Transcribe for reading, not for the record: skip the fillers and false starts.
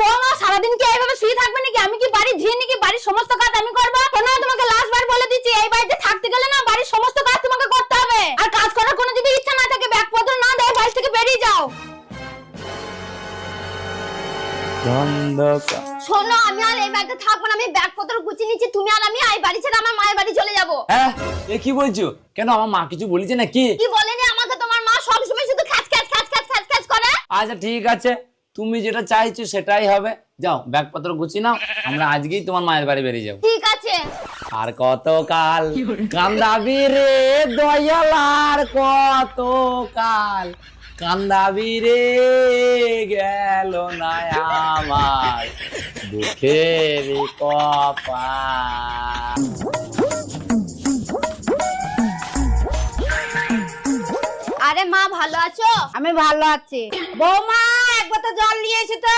বৌমা সারাদিন কি এইভাবে শুয়ে থাকবে নাকি? আমি কি বাড়ি ঝিয়ে নাকি? বাড়ির সমস্ত কাজ আমি করবো? কেন তোমাকে লাস্ট বার বলে দিচ্ছি, এই বাড়িতে থাকতে গেলে না বাড়ির সমস্ত কাজ তোমাকে করতে হবে। আর কাজ করার কোনো যদি ইচ্ছা না থাকে, ব্যাগপত্র না দেয় বাড়ি থেকে বেরিয়ে যাও। শোনো, আমি আর এই বাড়িতে থাকবো না। আমি ব্যাগপত্র গুছিয়ে নিচ্ছি, তুমি আর আমি এই বাড়ি ছেড়ে আমার মায়ের বাড়ি চলে যাবো। হ্যাঁ, এ কি বলছো? কেন, আমার মা কিছু বলেছে নাকি? কি বলেনি আমাকে? তোমার মা সবসময় শুধু খ্যাচ খ্যাচ খ্যাচ খ্যাচ খ্যাচ খ্যাচ করে। আচ্ছা ঠিক আছে, তুমি যেটা চাইছো সেটাই হবে। যাও ব্যাগপত্র গুছিয়ে নাও, আমরা আজকেই তোমার মায়ের বাড়ি বেরিয়ে যাবো। ঠিক আছে। আর কতকাল কান্দাবি রে দয়াল, আর কতকাল কান্দাবি রে, গেল না আমার দুঃখের কপাল। আরে মা, ভালো আছো? আমি ভালো আছি। বৌমা, একবার তো জল নিয়ে এসো তো।